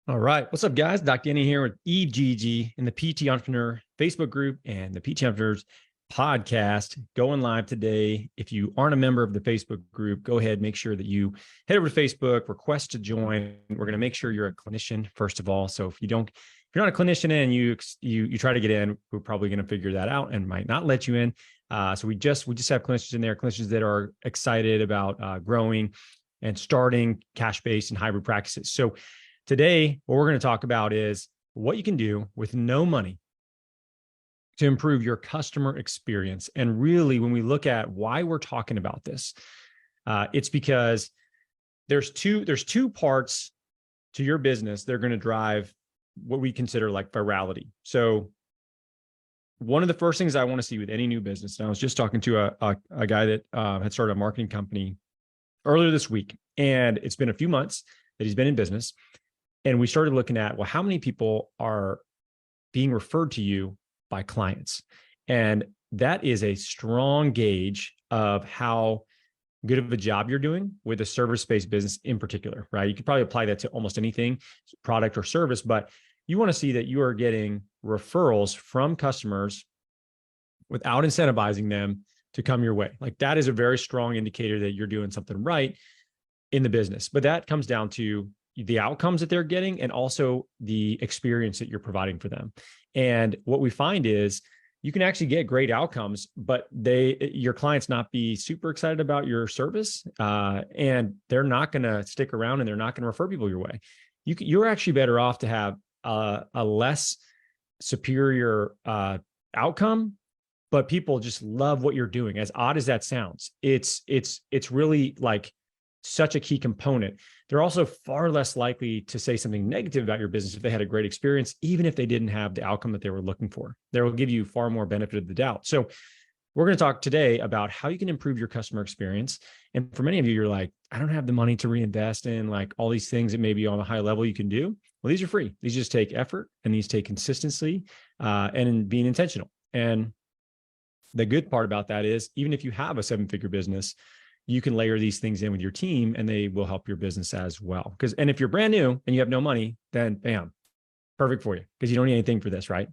All right. What's up, guys? Dr. Danny here with Yves Gege in the PT Entrepreneur Facebook group and the PT Entrepreneurs podcast going live today. If you aren't a member of the Facebook group, go ahead, make sure that you head over to Facebook, request to join. We're going to make sure you're a clinician, first of all. So if you're not a clinician and you try to get in, we're probably going to figure that out and might not let you in. So we just have clinicians in there, clinicians that are excited about growing and starting cash-based and hybrid practices. So today, what we're going to talk about is what you can do with no money to improve your customer experience. And really, when we look at why we're talking about this, it's because there's two parts to your business that are going to drive what we consider like virality. So one of the first things I want to see with any new business, and I was just talking to a guy that had started a marketing company earlier this week, and it's been a few months that he's been in business. And we started looking at, well, how many people are being referred to you by clients? And that is a strong gauge of how good of a job you're doing with a service-based business in particular, right? You could probably apply that to almost anything, product or service, but you want to see that you are getting referrals from customers without incentivizing them to come your way. Like that is a very strong indicator that you're doing something right in the business. But that comes down to the outcomes that they're getting and also the experience that you're providing for them. And what we find is you can actually get great outcomes, but your clients not be super excited about your service, and they're not going to stick around and they're not going to refer people your way. You're actually better off to have a less superior outcome, but people just love what you're doing. As odd as that sounds, it's really like such a key component. They're also far less likely to say something negative about your business if they had a great experience, even if they didn't have the outcome that they were looking for. They will give you far more benefit of the doubt. So we're going to talk today about how you can improve your customer experience. And for many of you, you're like, I don't have the money to reinvest in like all these things that maybe on a high level you can do. Well, these are free. These just take effort and these take consistency and being intentional. And the good part about that is even if you have a 7-figure business, you can layer these things in with your team and they will help your business as well. And if you're brand new and you have no money, then bam, perfect for you because you don't need anything for this, right?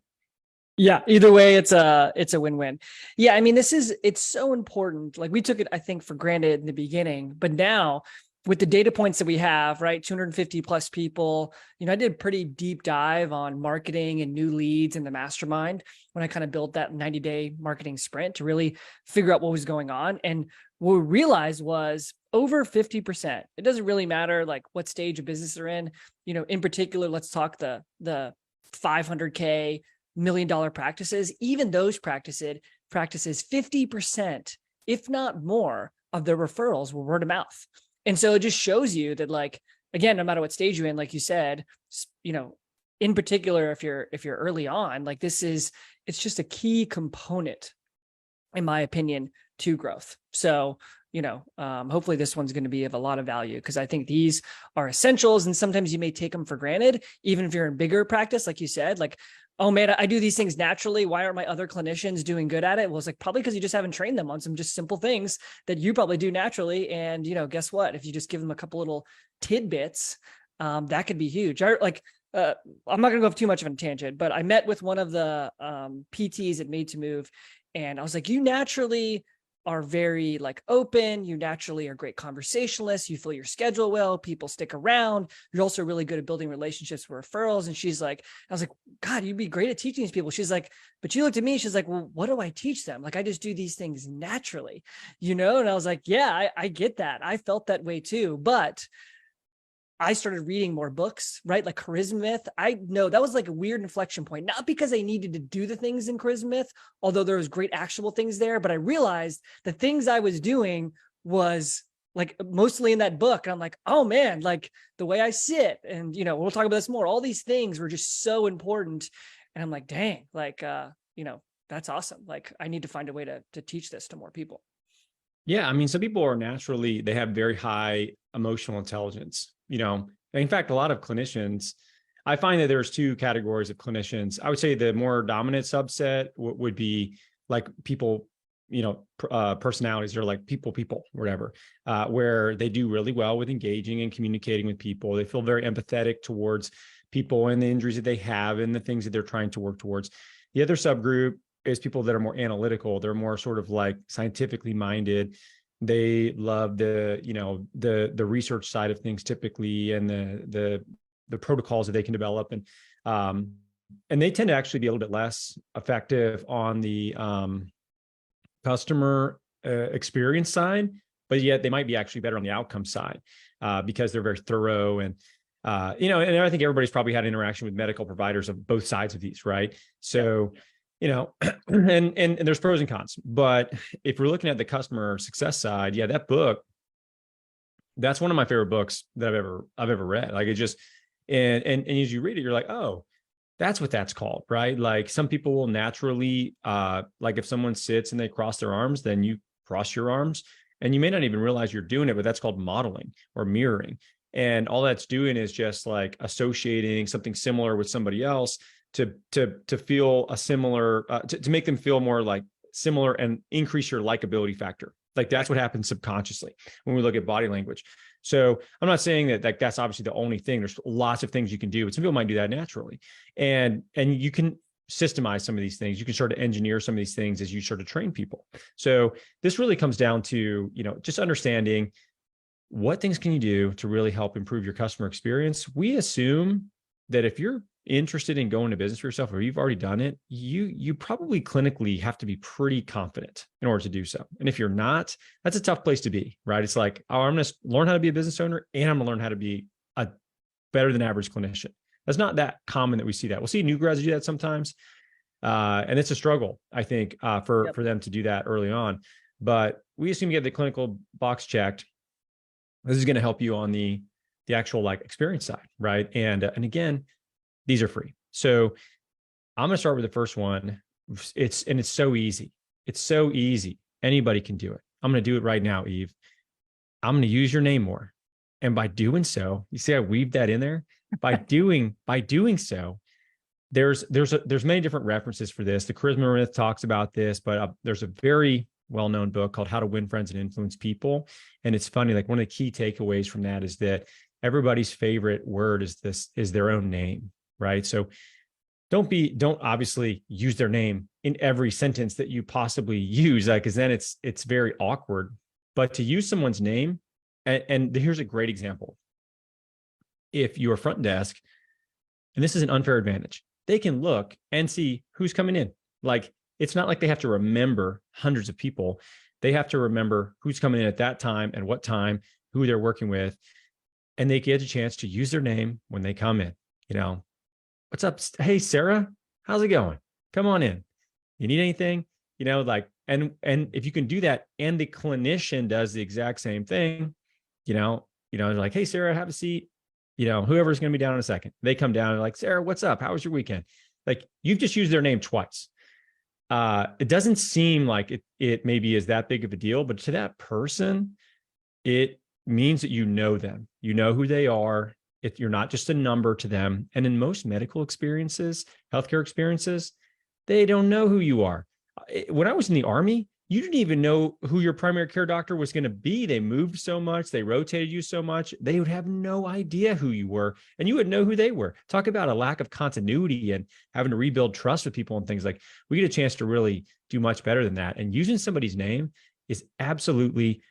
Yeah, either way, it's a win-win. Yeah, I mean, it's so important. Like we took it, I think, for granted in the beginning, but now with the data points that we have, right, 250 plus people, I did a pretty deep dive on marketing and new leads in the mastermind when I kind of built that 90-day marketing sprint to really figure out what was going on. And what we realized was over 50%. It doesn't really matter like what stage of business they're in. In particular, let's talk the 500K, $1 million practices. Even those practices, 50%, if not more, of their referrals were word of mouth. And so it just shows you that, like, again, no matter what stage you're in, like you said, in particular, if you're early on, like it's just a key component, in my opinion, to growth. So, hopefully this one's going to be of a lot of value because I think these are essentials. And sometimes you may take them for granted, even if you're in bigger practice, like you said, like, oh man, I do these things naturally. Why aren't my other clinicians doing good at it? Well, it's like probably because you just haven't trained them on some just simple things that you probably do naturally. And, guess what? If you just give them a couple little tidbits, that could be huge. I'm not going to go off too much of a tangent, but I met with one of the PTs at Made to Move. And I was like, you naturally are very like open. You naturally are great conversationalists. You fill your schedule well. People stick around. You're also really good at building relationships with referrals. And she's like, I was like, God, you'd be great at teaching these people. She's like, but she looked at me. She's like, well, what do I teach them? Like, I just do these things naturally, And I was like, yeah, I get that. I felt that way too. But I started reading more books, right? Like Charisma Myth. I know that was like a weird inflection point, not because I needed to do the things in Charisma Myth, although there was great actual things there, but I realized the things I was doing was like mostly in that book. And I'm like, oh man, like the way I sit and, we'll talk about this more. All these things were just so important. And I'm like, dang, like, that's awesome. Like I need to find a way to teach this to more people. Yeah. I mean, some people are they have very high emotional intelligence. In fact, a lot of clinicians, I find that there's 2 categories of clinicians. I would say the more dominant subset would be like people, personalities. They're like people, whatever, where they do really well with engaging and communicating with people. They feel very empathetic towards people and the injuries that they have and the things that they're trying to work towards. The other subgroup is people that are more analytical. They're more sort of like scientifically minded. They love the research side of things typically, and the protocols that they can develop. And they tend to actually be a little bit less effective on the customer experience side, but yet they might be actually better on the outcome side because they're very thorough. And and I think everybody's probably had interaction with medical providers of both sides of these, right? So, and there's pros and cons. But if we're looking at the customer success side, yeah, that book, that's one of my favorite books that I've ever read. Like, it just, and as you read it, you're like, oh, that's what that's called, right? Like, some people will naturally, like if someone sits and they cross their arms, then you cross your arms, and you may not even realize you're doing it, but that's called modeling or mirroring. And all that's doing is just like associating something similar with somebody else to feel a similar, to make them feel more like similar and increase your likability factor. Like, that's what happens subconsciously when we look at body language. So I'm not saying that like that's obviously the only thing. There's lots of things you can do, but some people might do that naturally. And you can systemize some of these things. You can start to engineer some of these things as you start to train people. So this really comes down to, just understanding what things can you do to really help improve your customer experience. We assume that if you're interested in going to business for yourself, or you've already done it, you probably clinically have to be pretty confident in order to do so. And if you're not, that's a tough place to be, right? It's like, oh, I'm going to learn how to be a business owner, and I'm going to learn how to be a better than average clinician. That's not that common that we see that. We'll see new grads do that sometimes. And it's a struggle, I think, for them to do that early on. But we assume you get the clinical box checked. This is going to help you on the actual like experience side, right? And again, these are free. So I'm going to start with the first one. It's so easy. It's so easy. Anybody can do it. I'm going to do it right now, Yves. I'm going to use your name more. And by doing so, you see, I weaved that in there. By doing so, there's many different references for this. The Charisma Myth talks about this, but there's a very well-known book called How to Win Friends and Influence People. And it's funny, like one of the key takeaways from that is that everybody's favorite word is their own name, right? So don't obviously use their name in every sentence that you possibly use, because then it's very awkward. But to use someone's name, and here's a great example. If you're front desk, and this is an unfair advantage, they can look and see who's coming in. Like, it's not like they have to remember hundreds of people. They have to remember who's coming in at that time and what time, who they're working with, and they get a chance to use their name when they come in. What's up? Hey, Sarah, how's it going? Come on in. You need anything? And if you can do that, and the clinician does the exact same thing, they're like, hey, Sarah, have a seat. Whoever's going to be down in a second, they come down and like, Sarah, what's up? How was your weekend? Like, you've just used their name twice. It doesn't seem like it maybe is that big of a deal, but to that person, it means that you know them, you know who they are. If you're not just a number to them. And in most medical experiences, healthcare experiences, they don't know who you are. When I was in the Army, you didn't even know who your primary care doctor was going to be. They moved so much, they rotated you so much, they would have no idea who you were, and you would know who they were. Talk about a lack of continuity and having to rebuild trust with people and things. Like, we get a chance to really do much better than that. And using somebody's name is absolutely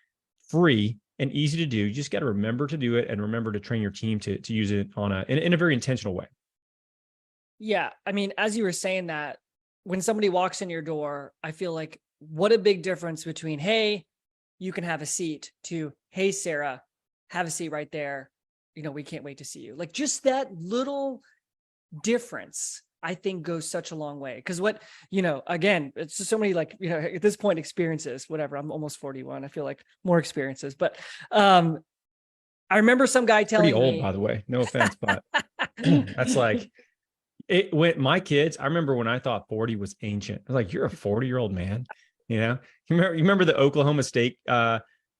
free and easy to do. You just got to remember to do it, and remember to train your team to use it in a very intentional way. Yeah. I mean, as you were saying that, when somebody walks in your door, I feel like, what a big difference between, hey, you can have a seat, to, hey, Sarah, have a seat right there. We can't wait to see you. Like, just that little difference, I think, goes such a long way. Because again, it's just so many, like, at this point, experiences, whatever. I'm almost 41. I feel like more experiences. But I remember some guy telling me, pretty old, by the way, no offense, but that's like, it went, my kids, I remember when I thought 40 was ancient. I was like, you're a 40-year-old man. You remember the Oklahoma State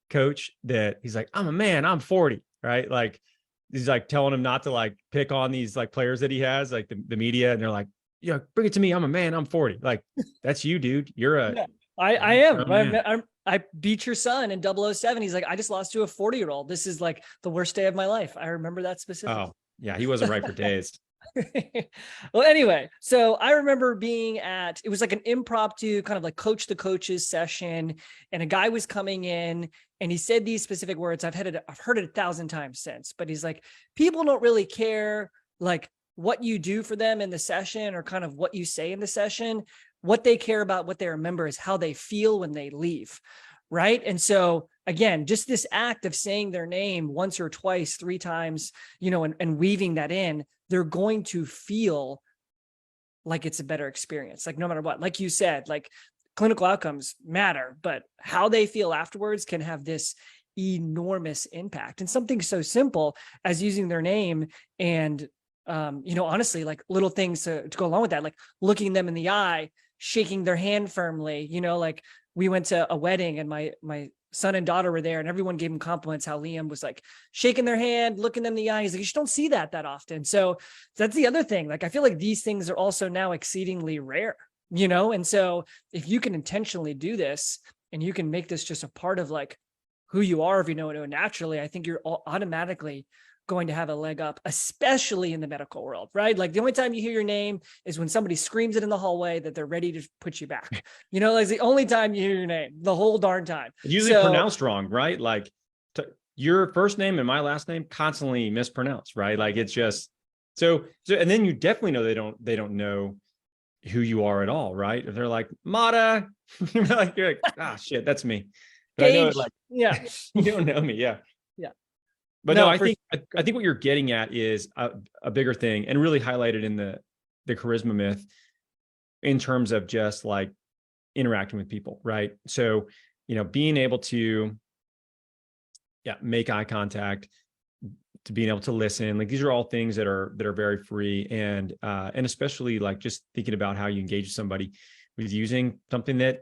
coach that he's like, I'm a man, I'm 40, right? Like, he's like telling him not to like pick on these like players that he has, like the media, and they're like, yeah, bring it to me, I'm a man, I'm 40. Like, that's you, dude. You're a I Oh, am. man. I beat your son in 007. He's like, I just lost to a 40-year-old. This is like the worst day of my life. I remember that specifically. Oh, yeah. He wasn't right for days. Well, anyway, so I remember being it was like an impromptu kind of like coach the coaches session, and a guy was coming in and he said these specific words. I've heard it 1,000 times since, but he's like, people don't really care like what you do for them in the session or kind of what you say in the session. What they care about, what they remember is how they feel when they leave. Right. And so again, just this act of saying their name once or twice, 3 times, and weaving that in, they're going to feel like it's a better experience. Like no matter what, like you said, like clinical outcomes matter, but how they feel afterwards can have this enormous impact. And something so simple as using their name and, honestly, like little things to go along with that, like looking them in the eye, shaking their hand firmly, like we went to a wedding and my son and daughter were there and everyone gave him compliments how Liam was like shaking their hand, looking them in the eyes. Like you just don't see that often. So that's the other thing. Like I feel like these things are also now exceedingly rare, and so if you can intentionally do this and you can make this just a part of like who you are, if you know it naturally, I think you're automatically going to have a leg up, especially in the medical world, right? Like the only time you hear your name is when somebody screams it in the hallway that they're ready to put you back. Like the only time you hear your name, the whole darn time. It's usually pronounced wrong, right? Like your first name and my last name constantly mispronounced, right? Like it's just so, and then you definitely know they don't know who you are at all, right? If they're like Mata, you're like, ah, shit, that's me. But Gage, I know it, like, yeah, you don't know me, yeah. yeah. But no, I think what you're getting at is a bigger thing, and really highlighted in the charisma myth in terms of just like interacting with people, right? So, being able to, make eye contact, to being able to listen, like these are all things that are very free, and especially like just thinking about how you engage somebody with using something that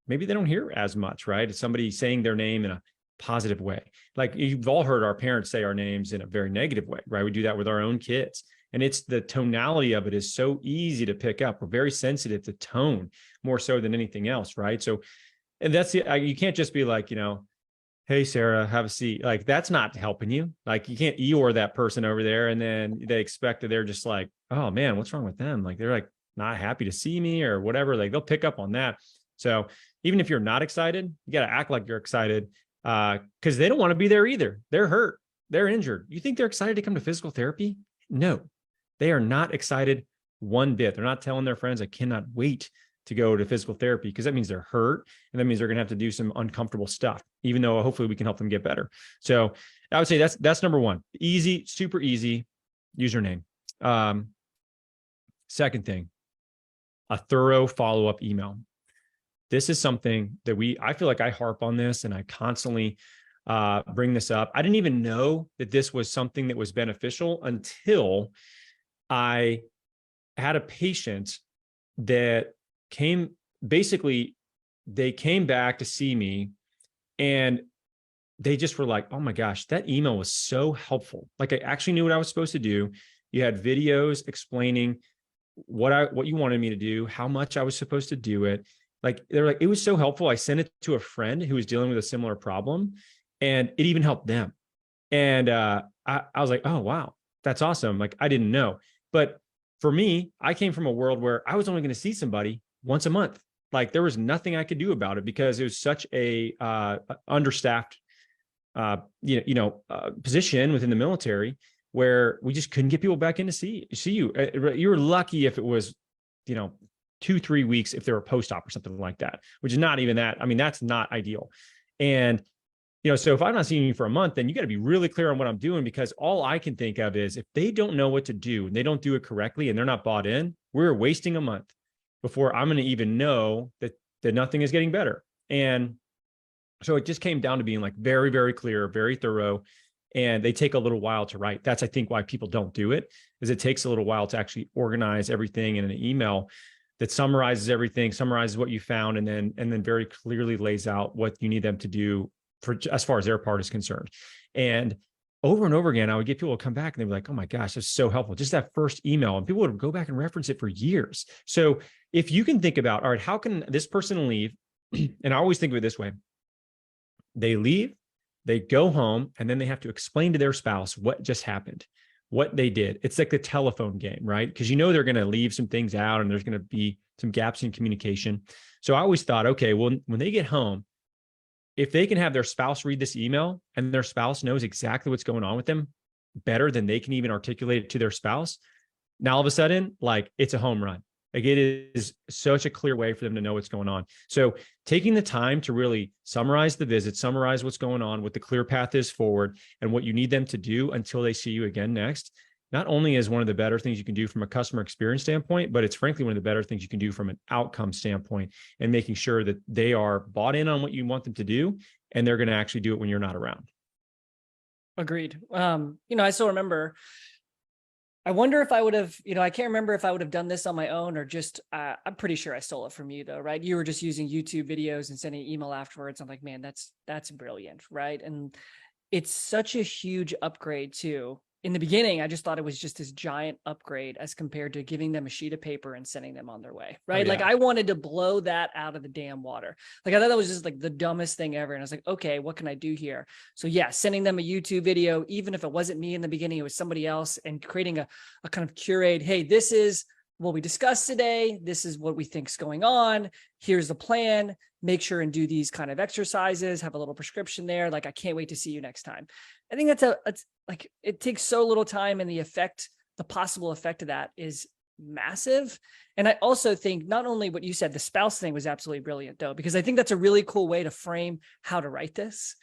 maybe they don't hear as much, right? It's somebody saying their name in a positive way. Like you've all heard our parents say our names in a very negative way, right? We do that with our own kids. And it's the tonality of it is so easy to pick up. We're very sensitive to tone more so than anything else, right? So, and that's you can't just be like, hey, Sarah, have a seat. Like that's not helping you. Like you can't Eeyore that person over there. And then they expect that they're just like, oh man, what's wrong with them? Like they're like not happy to see me or whatever. Like they'll pick up on that. So even if you're not excited, you got to act like you're excited. Because they don't want to be there either. They're hurt. They're injured. You think they're excited to come to physical therapy? No, they are not excited one bit. They're not telling their friends, I cannot wait to go to physical therapy, because that means they're hurt. And that means they're going to have to do some uncomfortable stuff, even though hopefully we can help them get better. So I would say that's number one. Easy, super easy username. Second thing, a thorough follow-up email. This is something that I feel like I harp on this and I constantly bring this up. I didn't even know that this was something that was beneficial until I had a patient that they came back to see me and they just were like, oh my gosh, that email was so helpful. Like I actually knew what I was supposed to do. You had videos explaining what you wanted me to do, how much I was supposed to do it. Like they're like, it was so helpful. I sent it to a friend who was dealing with a similar problem and it even helped them. And I was like, oh, wow, that's awesome. Like I didn't know. But for me, I came from a world where I was only going to see somebody once a month. Like there was nothing I could do about it because it was such a understaffed, position within the military where we just couldn't get people back in to see you. You were lucky if it was, 2-3 weeks if they were post-op or something like that, which is not even that. I mean, that's not ideal. And, so if I'm not seeing you for a month, then you got to be really clear on what I'm doing, because all I can think of is if they don't know what to do and they don't do it correctly and they're not bought in, we're wasting a month before I'm going to even know that nothing is getting better. And so it just came down to being like very, very clear, very thorough. And they take a little while to write. That's, I think, why people don't do it, is it takes a little while to actually organize everything in an email that summarizes everything, summarizes what you found, and then very clearly lays out what you need them to do for as far as their part is concerned. And over and over again, I would get people to come back and they'd be like, oh my gosh, that's so helpful. Just that first email. And people would go back and reference it for years. So if you can think about, all right, how can this person leave? And I always think of it this way. They leave, they go home, and then they have to explain to their spouse what just happened, what they did. It's like the telephone game, right? Because you know they're going to leave some things out and there's going to be some gaps in communication. So I always thought, okay, well, when they get home, if they can have their spouse read this email and their spouse knows exactly what's going on with them better than they can even articulate it to their spouse, now all of a sudden, like, it's a home run. Like, it is such a clear way for them to know what's going on. So taking the time to really summarize the visit, summarize what's going on, what the clear path is forward, and what you need them to do until they see you again next, not only is one of the better things you can do from a customer experience standpoint, but it's frankly one of the better things you can do from an outcome standpoint, and making sure that they are bought in on what you want them to do, and they're going to actually do it when you're not around. Agreed. I still remember, I wonder if I would have, I can't remember if I would have done this on my own or just, I'm pretty sure I stole it from you though, right? You were just using YouTube videos and sending email afterwards. I'm like, man, that's brilliant, right? And it's such a huge upgrade too. In the beginning, I just thought it was just this giant upgrade as compared to giving them a sheet of paper and sending them on their way, right? Oh, yeah. Like, I wanted to blow that out of the damn water. Like, I thought that was just like the dumbest thing ever. And I was like, okay, what can I do here? So yeah, sending them a YouTube video, even if it wasn't me in the beginning, it was somebody else, and creating a kind of curate, hey, this is what we discussed today. This is what we think is going on. Here's the plan. Make sure and do these kind of exercises, have a little prescription there. Like, I can't wait to see you next time. I think it's like, it takes so little time, and the possible effect of that is massive. And I also think not only what you said, the spouse thing was absolutely brilliant though, because I think that's a really cool way to frame how to write this.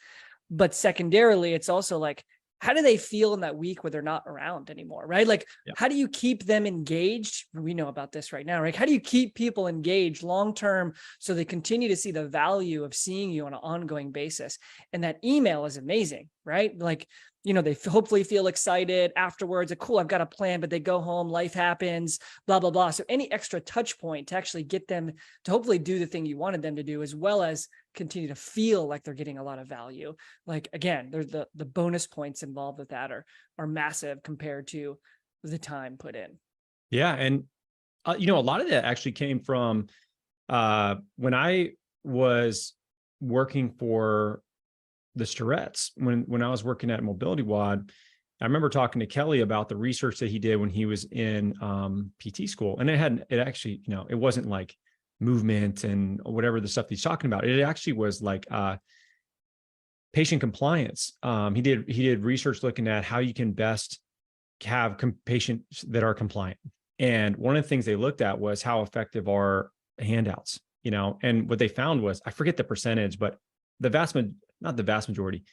But secondarily, it's also like, how do they feel in that week where they're not around anymore, right? Like, how do you keep them engaged? We know about this right now, right? How do you keep people engaged long-term so they continue to see the value of seeing you on an ongoing basis? And that email is amazing, right? Like, they hopefully feel excited afterwards. Like, cool, I've got a plan, but they go home, life happens, blah, blah, blah. So any extra touch point to actually get them to hopefully do the thing you wanted them to do, as well as continue to feel like they're getting a lot of value. Like, again, there's the bonus points involved with that are massive compared to the time put in. Yeah. And, a lot of that actually came from when I was working for the Tourette's, when I was working at Mobility WOD. I remember talking to Kelly about the research that he did when he was in PT school. And it actually, it wasn't like movement and whatever the stuff he's talking about. It actually was like patient compliance. He did research looking at how you can best have patients that are compliant. And one of the things they looked at was how effective are handouts, and what they found was, I forget the percentage, but not the vast majority,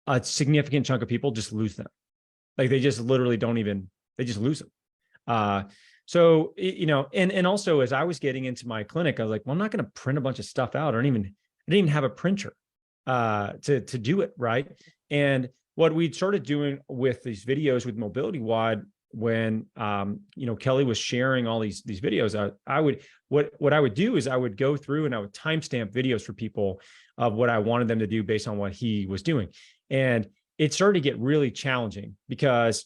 a significant chunk of people just lose them. Like, they just literally they just lose them. So, and also, as I was getting into my clinic, I was like, well, I'm not going to print a bunch of stuff out. I didn't even have a printer to do it. Right. And what we started doing with these videos with Mobility WOD, when Kelly was sharing all these videos, what I would do is I would go through and I would timestamp videos for people of what I wanted them to do based on what he was doing. And it started to get really challenging because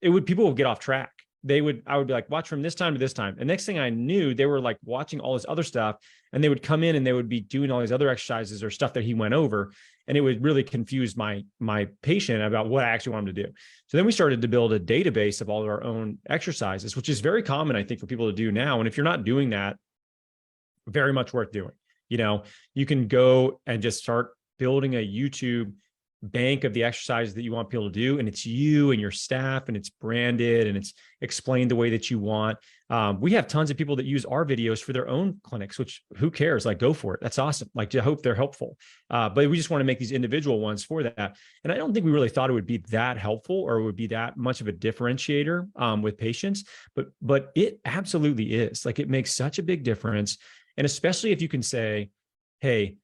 people would get off track. I would be like, watch from this time to this time. And next thing I knew, they were like watching all this other stuff, and they would come in and they would be doing all these other exercises or stuff that he went over. And it would really confuse my patient about what I actually want him to do. So then we started to build a database of all of our own exercises, which is very common, I think, for people to do now. And if you're not doing that, very much worth doing. You can go and just start building a YouTube bank of the exercises that you want people to do. And it's you and your staff, and it's branded, and it's explained the way that you want. We have tons of people that use our videos for their own clinics, which, who cares? Like, go for it. That's awesome. Like, I hope they're helpful. But we just want to make these individual ones for that. And I don't think we really thought it would be that helpful or would be that much of a differentiator with patients, but it absolutely is. Like, it makes such a big difference. And especially if you can say, hey,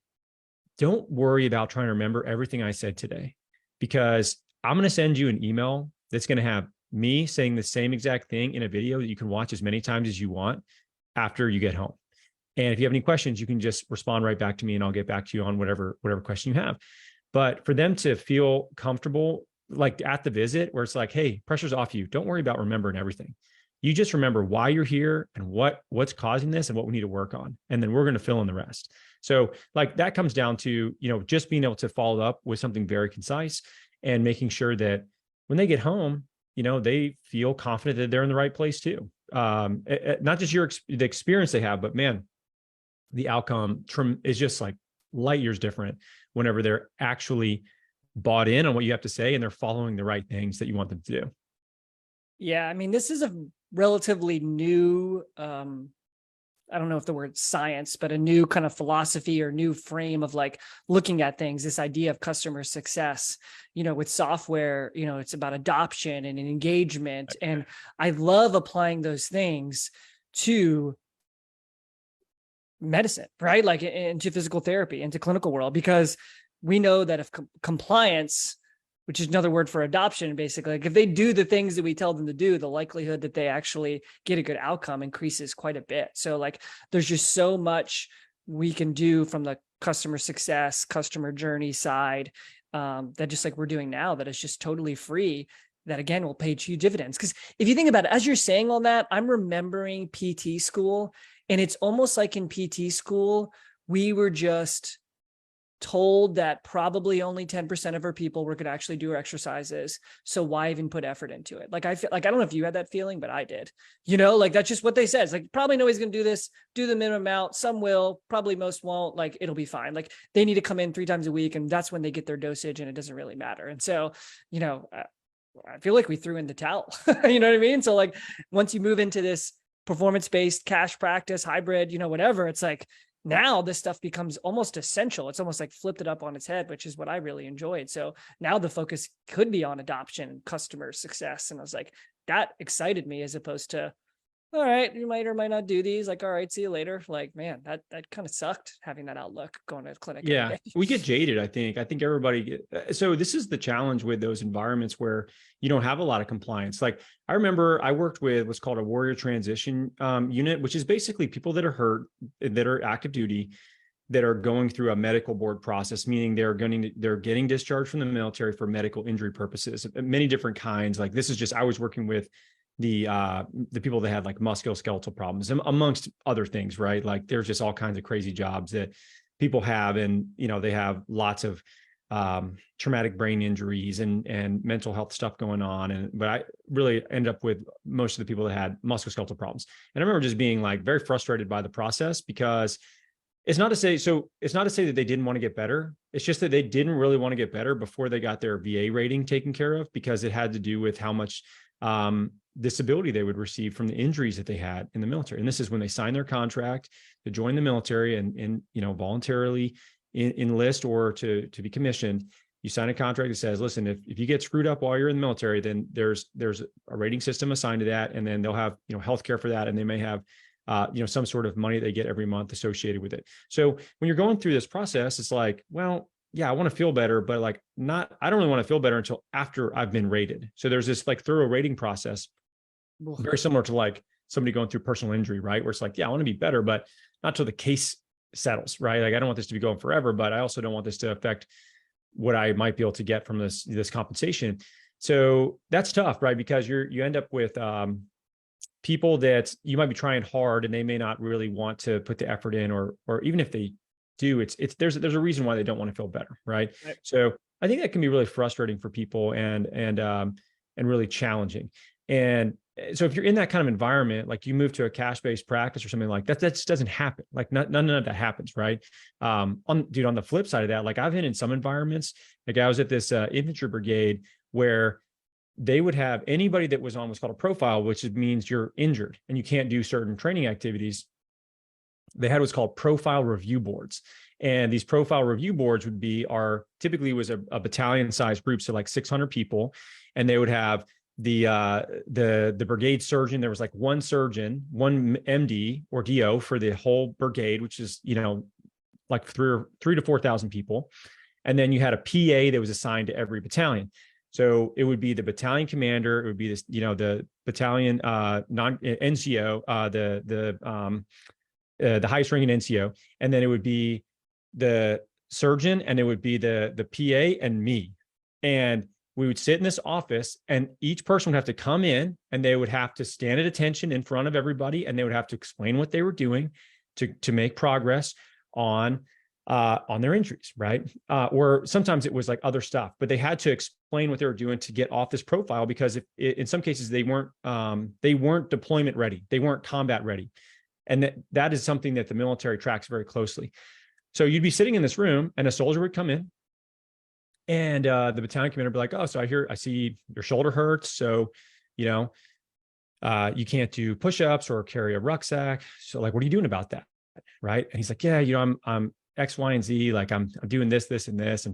don't worry about trying to remember everything I said today, because I'm going to send you an email that's going to have me saying the same exact thing in a video that you can watch as many times as you want after you get home. And if you have any questions, you can just respond right back to me, and I'll get back to you on whatever question you have. But for them to feel comfortable, like at the visit, where it's like, hey, pressure's off you. Don't worry about remembering everything. You just remember why you're here and what's causing this and what we need to work on. And then we're going to fill in the rest. So like that comes down to, just being able to follow up with something very concise and making sure that when they get home, they feel confident that they're in the right place too. Not just the experience they have, but man, the outcome is just like light years different whenever they're actually bought in on what you have to say and they're following the right things that you want them to do. Yeah, I mean, this is a relatively new, I don't know if the word science, but a new kind of philosophy or new frame of like looking at things, this idea of customer success, with software, it's about adoption and engagement. And I love applying those things to medicine, right? Like into physical therapy, into clinical world, because we know that if compliance, which is another word for adoption, basically, like if they do the things that we tell them to do, the likelihood that they actually get a good outcome increases quite a bit. So like, there's just so much we can do from the customer success, customer journey side, that just like we're doing now, that is just totally free, that again, will pay huge dividends. Because if you think about it, as you're saying all that, I'm remembering PT school, and it's almost like in PT school, we were just told that probably only 10% of our people were going to actually do our exercises. So why even put effort into it? Like, I feel like, I don't know if you had that feeling, but I did, like, that's just what they said. It's like, probably nobody's going to do this, do the minimum amount. Some will, probably most won't, like, it'll be fine. Like they need to come in 3 times a week, and that's when they get their dosage, and it doesn't really matter. And so, I feel like we threw in the towel, you know what I mean? So like, once you move into this performance-based cash practice, hybrid, whatever, it's like, now this stuff becomes almost essential. It's almost like flipped it up on its head, which is what I really enjoyed. So now the focus could be on adoption, customer success. And I was like, that excited me, as opposed to, all right, you might or might not do these. Like, all right, see you later. Like, man, that kind of sucked, having that outlook going to the clinic. Yeah, we get jaded. I think everybody so this is the challenge with those environments where you don't have a lot of compliance. Like I remember I worked with what's called a warrior transition unit, which is basically people that are hurt, that are active duty, that are going through a medical board process, meaning they're getting discharged from the military for medical injury purposes, many different kinds. Like this is just, I was working with the people that had like musculoskeletal problems, amongst other things, right? Like there's just all kinds of crazy jobs that people have, and they have lots of traumatic brain injuries and mental health stuff going on. But I really ended up with most of the people that had musculoskeletal problems. And I remember just being like very frustrated by the process, because it's not to say that they didn't want to get better. It's just that they didn't really want to get better before they got their VA rating taken care of, because it had to do with how much disability they would receive from the injuries that they had in the military. And this is when they signed their contract to join the military and voluntarily enlist or to be commissioned. You sign a contract that says, listen, if you get screwed up while you're in the military, then there's a rating system assigned to that, and then they'll have healthcare for that, and they may have some sort of money they get every month associated with it. So when you're going through this process, it's like, well, yeah, I want to feel better, but I don't really want to feel better until after I've been rated. So there's this like thorough rating process, very similar to like somebody going through personal injury, right? Where it's like, yeah, I want to be better, but not till the case settles, right? Like I don't want this to be going forever, but I also don't want this to affect what I might be able to get from this compensation. So that's tough, right? Because you end up with people that you might be trying hard and they may not really want to put the effort in, or even if they do, there's a reason why they don't want to feel better, right? So I think that can be really frustrating for people and really challenging. And so if you're in that kind of environment, like you move to a cash-based practice or something like that, that just doesn't happen. Like none of that happens, right? On the flip side of that, like I've been in some environments, like I was at this infantry brigade where they would have anybody that was on what's called a profile, which means you're injured and you can't do certain training activities. They had what's called profile review boards. And these profile review boards typically was a battalion sized group. So like 600 people, and they would have the brigade surgeon. There was like one surgeon, one MD or DO for the whole brigade, which is, like 3 to 4,000 people. And then you had a PA that was assigned to every battalion. So it would be the battalion commander. It would be this, the battalion NCO, the highest ranking NCO, and then it would be the surgeon, and it would be the PA and me. And we would sit in this office, and each person would have to come in, and they would have to stand at attention in front of everybody, and they would have to explain what they were doing to make progress on their injuries, right? Or sometimes it was like other stuff, but they had to explain what they were doing to get off this profile, because in some cases they weren't deployment ready, they weren't combat ready, and that is something that the military tracks very closely. So you'd be sitting in this room, and a soldier would come in, and the battalion commander would be like, "Oh, so I see your shoulder hurts, so you know you can't do push-ups or carry a rucksack. So like, what are you doing about that?" Right? And he's like, "Yeah, I'm X, Y, and Z. Like I'm doing this, this, and this."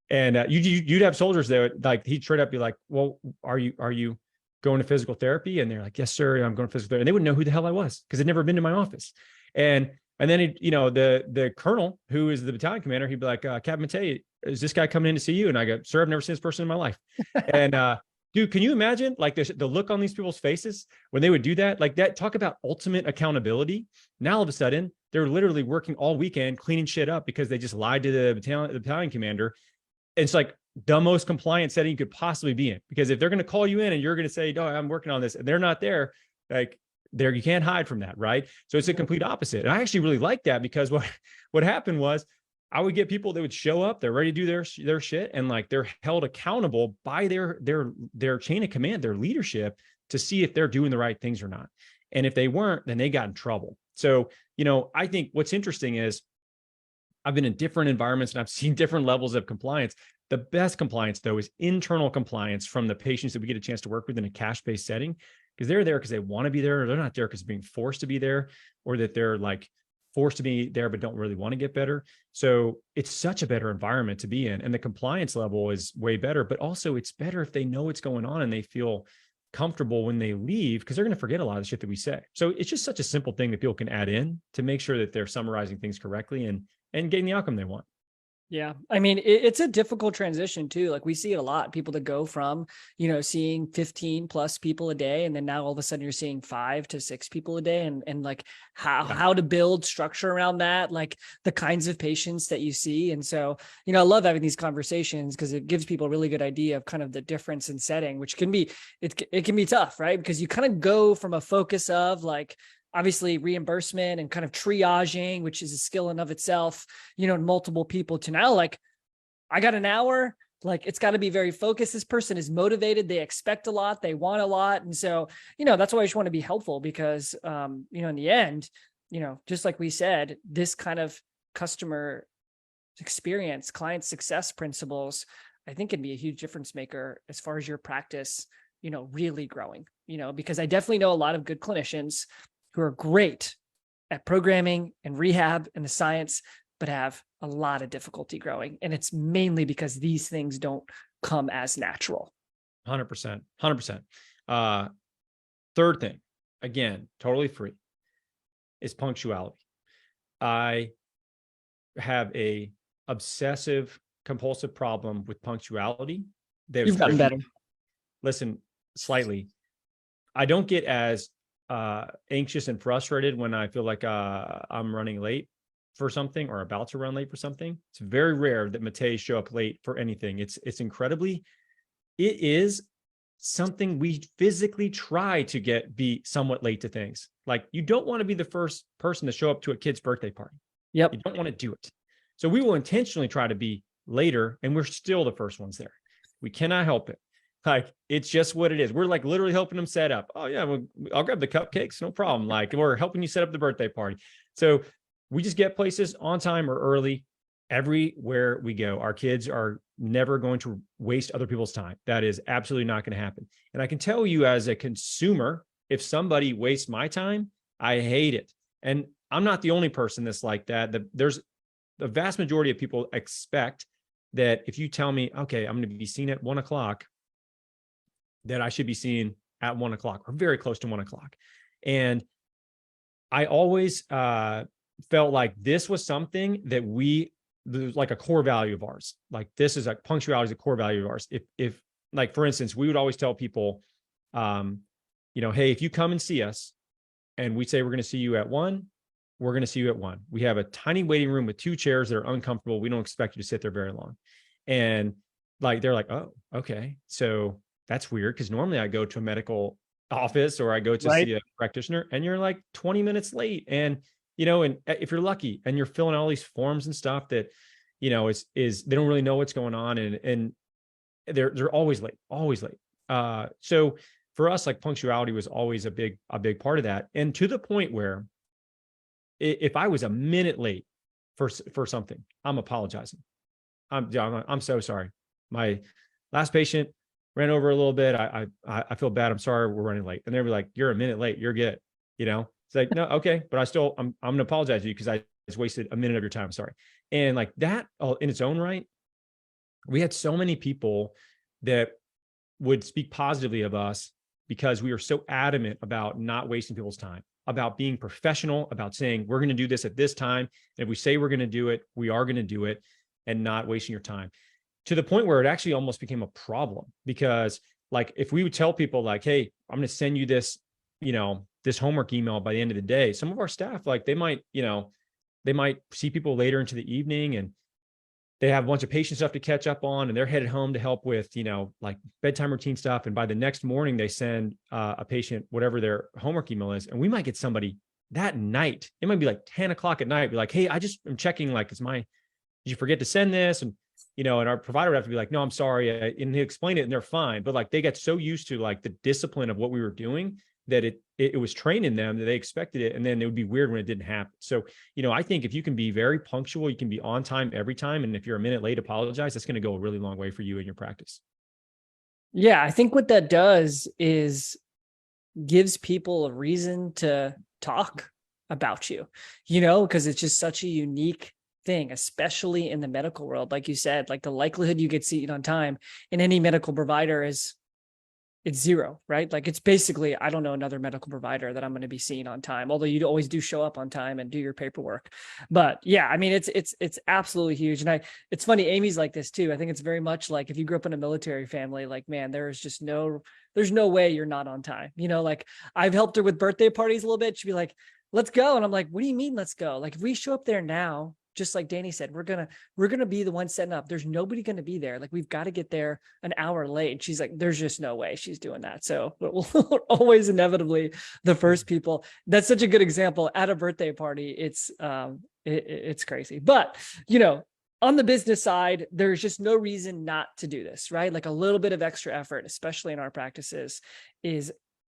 And you'd have soldiers there, like he'd straight up be like, "Well, are you going to physical therapy?" And they're like, "Yes, sir, I'm going to physical therapy." And they wouldn't know who the hell I was, because they'd never been to my office. And then the colonel, who is the battalion commander, he'd be like, "Captain Matei, is this guy coming in to see you?" And I go, "Sir, I've never seen this person in my life." And dude, can you imagine like the look on these people's faces when they would do that? Like that, talk about ultimate accountability. Now all of a sudden they're literally working all weekend cleaning shit up because they just lied to the battalion commander. It's like the most compliant setting you could possibly be in, because if they're going to call you in and you're going to say, "No, I'm working on this," and they're not there, like there, you can't hide from that, right? So it's a complete opposite. And I actually really like that, because what happened was I would get people that would show up, they're ready to do their shit, and like they're held accountable by their chain of command, their leadership, to see if they're doing the right things or not. And if they weren't, then they got in trouble. So, I think what's interesting is I've been in different environments and I've seen different levels of compliance. The best compliance, though, is internal compliance from the patients that we get a chance to work with in a cash-based setting, because they're there because they want to be there, or they're not there because they're being forced to be there, or that they're like forced to be there but don't really want to get better. So it's such a better environment to be in, and the compliance level is way better. But also it's better if they know what's going on and they feel comfortable when they leave, because they're going to forget a lot of the shit that we say. So it's just such a simple thing that people can add in to make sure that they're summarizing things correctly and getting the outcome they want. Yeah. I mean, it's a difficult transition too. Like we see it a lot, people that go from, seeing 15 plus people a day. And then now all of a sudden you're seeing 5 to 6 people a day, and like how to build structure around that, like the kinds of patients that you see. And so, I love having these conversations because it gives people a really good idea of kind of the difference in setting, which can be, it can be tough, right? Because you kind of go from a focus of like, obviously reimbursement and kind of triaging, which is a skill in of itself, multiple people, to now like, I got an hour, like it's got to be very focused. This person is motivated. They expect a lot. They want a lot. And so, that's why I just want to be helpful, because, in the end, just like we said, this kind of customer experience, client success principles, I think can be a huge difference maker as far as your practice, really growing, because I definitely know a lot of good clinicians who are great at programming and rehab and the science, but have a lot of difficulty growing. And it's mainly because these things don't come as natural. 100%. 100%. Third thing, again, totally free, is punctuality. I have a obsessive compulsive problem with punctuality. You've gotten better. Listen, slightly. I don't get as anxious and frustrated when I feel like I'm running late for something or about to run late for something. It's very rare that Matei show up late for anything. It is something we physically try to be somewhat late to things. Like you don't want to be the first person to show up to a kid's birthday party. Yep. You don't want to do it. So we will intentionally try to be later, and we're still the first ones there. We cannot help it. Like, it's just what it is. We're like literally helping them set up. Oh yeah, well, I'll grab the cupcakes. No problem. Like, we're helping you set up the birthday party. So we just get places on time or early everywhere we go. Our kids are never going to waste other people's time. That is absolutely not going to happen. And I can tell you as a consumer, if somebody wastes my time, I hate it. And I'm not the only person that's like that. There's the vast majority of people expect that if you tell me, okay, I'm going to be seen at 1:00, that I should be seen at 1:00 or very close to 1:00. And I always felt like this was something that like a core value of ours. Like this is punctuality is a core value of ours. If like, for instance, we would always tell people, hey, if you come and see us and we say we're going to see you at 1:00, we're going to see you at 1:00. We have a tiny waiting room with 2 chairs that are uncomfortable. We don't expect you to sit there very long. And like, they're like, oh, okay. So that's weird. Cause normally I go to a medical office or I go to Right. see a practitioner and you're like 20 minutes late. And, and if you're lucky and you're filling all these forms and stuff that, is they don't really know what's going on. And they're always late, always late. So for us, like punctuality was always a big part of that. And to the point where if I was a minute late for something, I'm apologizing. I'm so sorry. My last patient ran over a little bit. I feel bad. I'm sorry we're running late. And they'll be like, you're a minute late. You're good. It's like, no, okay. But I'm going to apologize to you because I just wasted a minute of your time. Sorry. And like that in its own right, we had so many people that would speak positively of us because we were so adamant about not wasting people's time, about being professional, about saying, we're going to do this at this time. And if we say we're going to do it, we are going to do it and not wasting your time, to the point where it actually almost became a problem. Because like, if we would tell people like, hey, I'm going to send you this, this homework email by the end of the day, some of our staff, like they might see people later into the evening and they have a bunch of patient stuff to catch up on and they're headed home to help with, like bedtime routine stuff. And by the next morning, they send a patient whatever their homework email is. And we might get somebody that night. It might be like 10 o'clock at night. Be like, hey, I'm checking, like, did you forget to send this? And, and our provider would have to be like, no, I'm sorry. And he explained it and they're fine. But like, they got so used to like the discipline of what we were doing that it was trained in them that they expected it. And then it would be weird when it didn't happen. So, I think if you can be very punctual, you can be on time every time. And if you're a minute late, apologize. That's going to go a really long way for you in your practice. Yeah. I think what that does is gives people a reason to talk about you, because it's just such a unique thing, especially in the medical world. Like you said, like the likelihood you get seen on time in any medical provider it's zero, right? Like it's basically, I don't know another medical provider that I'm going to be seeing on time, although you always do show up on time and do your paperwork. But yeah, I mean, it's absolutely huge. And it's funny, Amy's like this too. I think it's very much like if you grew up in a military family, like, man, there's no way you're not on time. Like I've helped her with birthday parties a little bit. She'd be like, let's go. And I'm like, what do you mean, let's go? Like if we show up there now, just like Danny said, we're going to be the one setting up. There's nobody going to be there. Like we've got to get there an hour late. She's like, there's just no way she's doing that. So we're always inevitably the first people. That's such a good example at a birthday party. It's crazy, but on the business side, there's just no reason not to do this, right? Like a little bit of extra effort, especially in our practices, is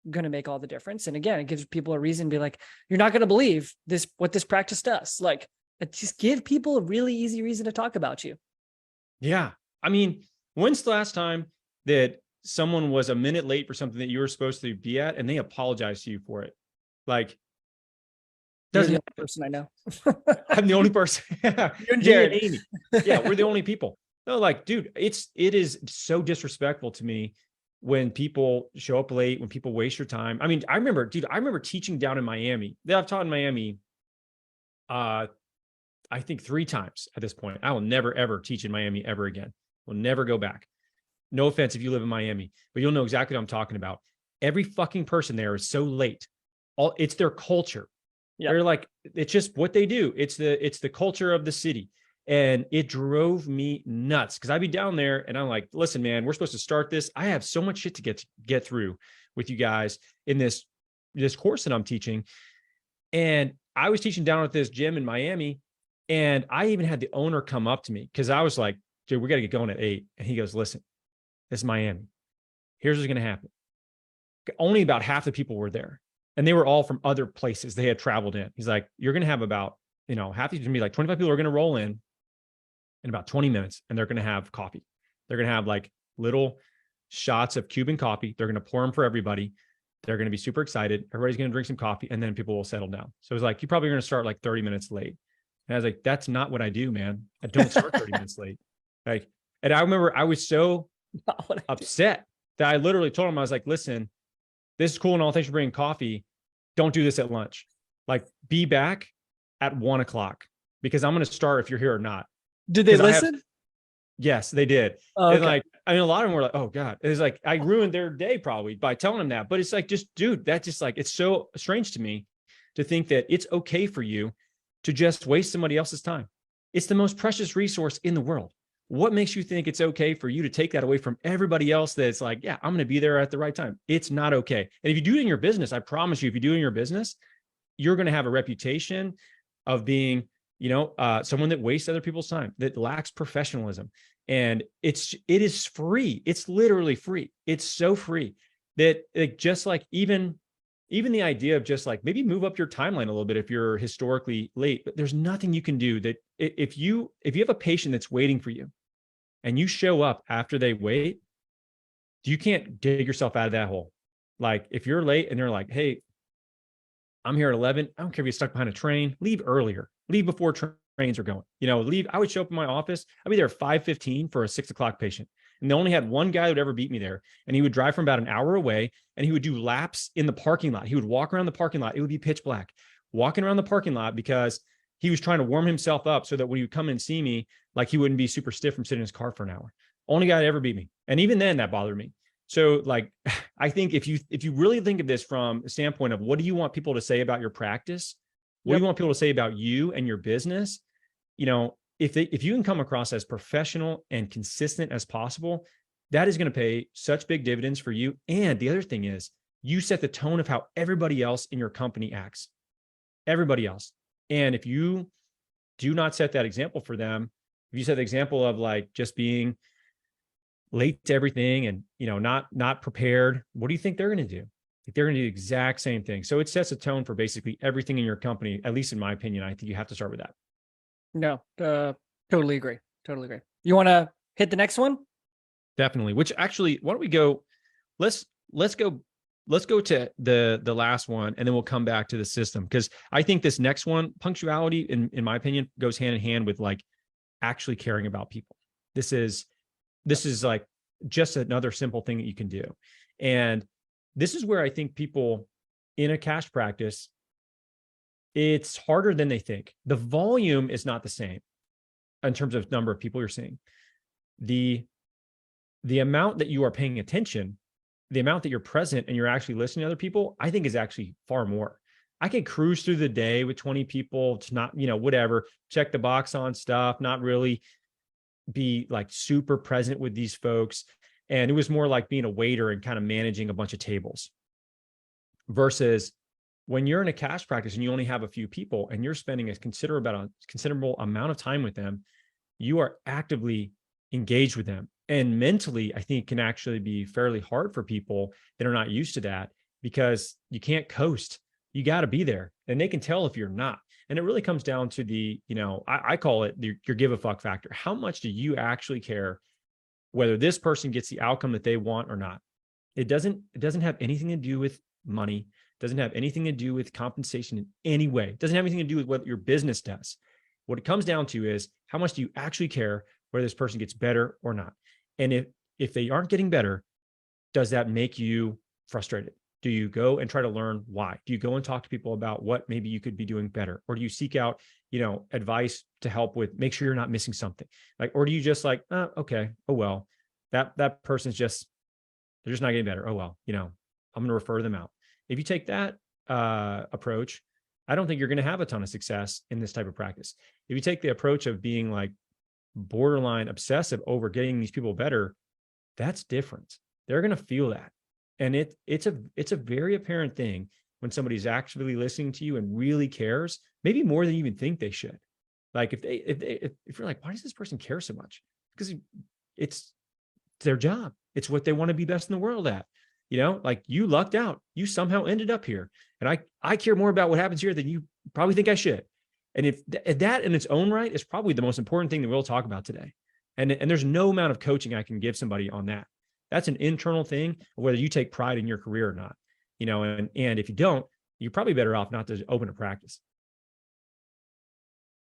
going to make all the difference. And again, it gives people a reason to be like, you're not going to believe what this practice does. Like, just give people a really easy reason to talk about you. Yeah. I mean, when's the last time that someone was a minute late for something that you were supposed to be at and they apologized to you for it? Like, You're the only person I know. I'm the only person. You and Jared. Jared. Amy. Yeah, we're the only people. No, like, dude, it is so disrespectful to me when people show up late, when people waste your time. I mean, I remember teaching down in Miami. I've taught in Miami, I think 3 times at this point. I will never, ever teach in Miami ever again. We'll never go back. No offense if you live in Miami, but you'll know exactly what I'm talking about. Every fucking person there is so late. It's their culture. Yep. They're like, it's just what they do. It's the culture of the city. And it drove me nuts because I'd be down there and I'm like, listen, man, we're supposed to start this. I have so much shit to get through with you guys in this course that I'm teaching. And I was teaching down at this gym in Miami. And I even had the owner come up to me because I was like, dude, we got to get going at 8. And he goes, listen, this is Miami. Here's what's going to happen. Only about half the people were there. And they were all from other places they had traveled in. He's like, you're going to have about, half these going to be like 25 people are going to roll in about 20 minutes and they're going to have coffee. They're going to have like little shots of Cuban coffee. They're going to pour them for everybody. They're going to be super excited. Everybody's going to drink some coffee and then people will settle down. So it's like, you're probably going to start like 30 minutes late. And I was like, that's not what I do, man. I don't start 30 minutes late. Like, and I remember I was so upset that I literally told him, I was like, listen, this is cool and all. Thanks for bringing coffee. Don't do this at lunch. Like, be back at 1 o'clock because I'm going to start if you're here or not. Did they listen? Yes, they did. Oh, okay. And like, I mean, a lot of them were like, oh God. It's like, I ruined their day probably by telling them that. But it's like, just, dude, that's just like, it's so strange to me to think that it's okay for you to just waste somebody else's time. It's the most precious resource in the world. What makes you think it's okay for you to take that away from everybody else that's like, yeah, I'm going to be there at the right time? It's not okay. And if you do it in your business, I promise you, if you do it in your business, you're going to have a reputation of being, someone that wastes other people's time, that lacks professionalism. And it is free. It's literally free. It's so free that just like even the idea of just like maybe move up your timeline a little bit if you're historically late, but there's nothing you can do that if you have a patient that's waiting for you and you show up after they wait, you can't dig yourself out of that hole. Like if you're late and they're like, hey, I'm here at 11. I don't care if you're stuck behind a train, leave earlier, leave before trains are going, leave. I would show up in my office. I'd be there at 5:15 for a 6 o'clock patient. And they only had one guy that would ever beat me there. And he would drive from about an hour away and he would do laps in the parking lot. He would walk around the parking lot. It would be pitch black, walking around the parking lot because he was trying to warm himself up so that when he would come and see me, like he wouldn't be super stiff from sitting in his car for an hour. Only guy that ever beat me. And even then that bothered me. So like, I think if you really think of this from a standpoint of what do you want people to say about your practice? What do you want people to say about you and your business? If you can come across as professional and consistent as possible, that is going to pay such big dividends for you. And the other thing is you set the tone of how everybody else in your company acts, everybody else. And if you do not set that example for them, if you set the example of like just being late to everything and, not prepared, what do you think they're going to do? They're going to do the exact same thing. So it sets a tone for basically everything in your company, at least in my opinion. I think you have to start with that. No, totally agree. Totally agree. You want to hit the next one? Definitely. Which actually, why don't we go, let's go to the last one and then we'll come back to the system. Cause I think this next one, punctuality, in my opinion, goes hand in hand with like actually caring about people. This is like just another simple thing that you can do. And this is where I think people in a cash practice, it's harder than they think. The volume is not the same in terms of number of people you're seeing. The amount that you are paying attention, the amount that you're present and you're actually listening to other people, I think is actually far more. I could cruise through the day with 20 people to not, whatever, check the box on stuff, not really be like super present with these folks. And it was more like being a waiter and kind of managing a bunch of tables versus when you're in a cash practice and you only have a few people and you're spending a considerable amount of time with them, you are actively engaged with them. And mentally, I think it can actually be fairly hard for people that are not used to that because you can't coast. You got to be there and they can tell if you're not. And it really comes down to the, I call it your give a fuck factor. How much do you actually care whether this person gets the outcome that they want or not? It doesn't have anything to do with money. It doesn't have anything to do with compensation in any way. It doesn't have anything to do with what your business does. What it comes down to is how much do you actually care whether this person gets better or not? And if they aren't getting better, does that make you frustrated? Do you go and try to learn why? Do you go and talk to people about what maybe you could be doing better? Or do you seek out, advice to help with, make sure you're not missing something? Like, or do you just like, okay, oh, well, that person's they're just not getting better. Oh, well, I'm going to refer them out. If you take that approach, I don't think you're going to have a ton of success in this type of practice. If you take the approach of being like borderline obsessive over getting these people better, that's different. They're going to feel that. And it's a very apparent thing when somebody's actually listening to you and really cares, maybe more than you even think they should. Like if you're like, why does this person care so much? Because it's their job. It's what they want to be best in the world at. Like you lucked out. You somehow ended up here. And I care more about what happens here than you probably think I should. And if that in its own right is probably the most important thing that we'll talk about today. And there's no amount of coaching I can give somebody on that. That's an internal thing, whether you take pride in your career or not, and if you don't, you're probably better off not to open a practice.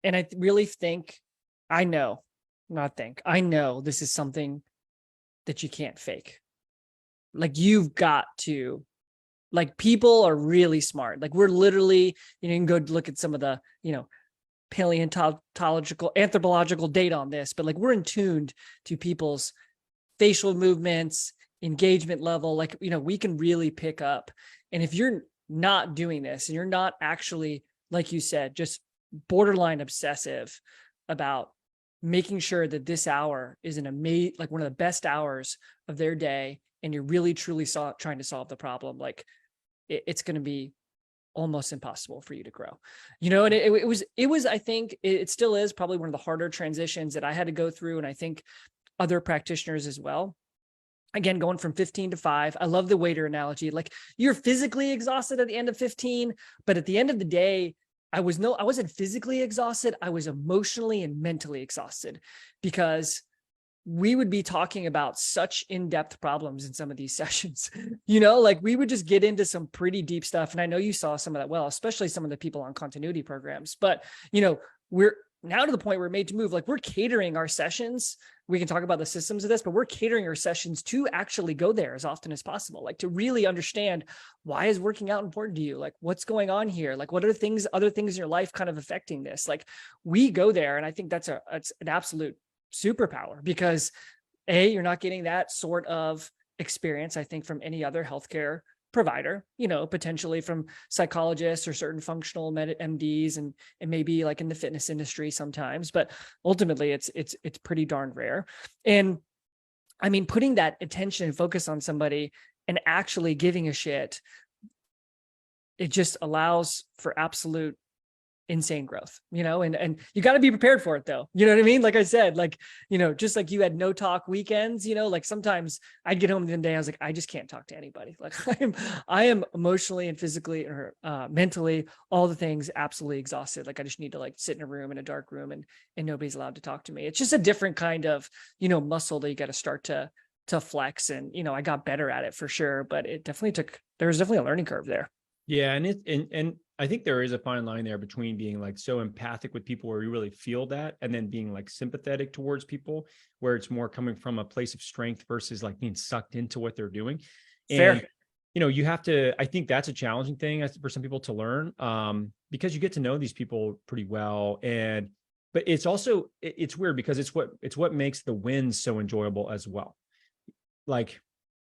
And I really think, I know this is something that you can't fake. Like you've got to, like people are really smart. Like we're literally, you can go look at some of the, paleontological, anthropological data on this, but like we're in tuned to people's facial movements, engagement level, like, we can really pick up. And if you're not doing this and you're not actually, like you said, just borderline obsessive about making sure that this hour is like one of the best hours of their day, and you're really truly trying to solve the problem, like it's going to be almost impossible for you to grow, and it was, I think it still is probably one of the harder transitions that I had to go through. And I think other practitioners as well. Again, going from 15 to 5. I love the waiter analogy. Like, you're physically exhausted at the end of 15, but at the end of the day, I wasn't physically exhausted. I was emotionally and mentally exhausted, because we would be talking about such in-depth problems in some of these sessions, like we would just get into some pretty deep stuff. And I know you saw some of that, well, especially some of the people on continuity programs, but we're now to the point where we're made to move. Like, we're catering our sessions. We can talk about the systems of this, but we're catering our sessions to actually go there as often as possible, like to really understand, why is working out important to you? Like, what's going on here? Like, what are other things in your life kind of affecting this? Like, we go there. And I think that's an absolute superpower, because you're not getting that sort of experience, I think, from any other healthcare provider, potentially from psychologists or certain functional MDs, and maybe like in the fitness industry sometimes, but ultimately it's pretty darn rare. And I mean, putting that attention and focus on somebody and actually giving a shit, it just allows for absolute insane growth, and you got to be prepared for it though. You know what I mean? Like I said, like, just like you had no talk weekends, like sometimes I'd get home the day, I was like, I just can't talk to anybody. Like, I am emotionally and physically or mentally, all the things, absolutely exhausted. Like, I just need to like sit in a room, in a dark room, and nobody's allowed to talk to me. It's just a different kind of, muscle that you got to start to flex. And, I got better at it for sure, but there was definitely a learning curve there. Yeah. And I think there is a fine line there between being like so empathic with people where you really feel that, and then being like sympathetic towards people where it's more coming from a place of strength versus like being sucked into what they're doing. Fair. And, you have to, I think that's a challenging thing for some people to learn, because you get to know these people pretty well. But it's also, it's weird because it's what makes the wins so enjoyable as well. Like,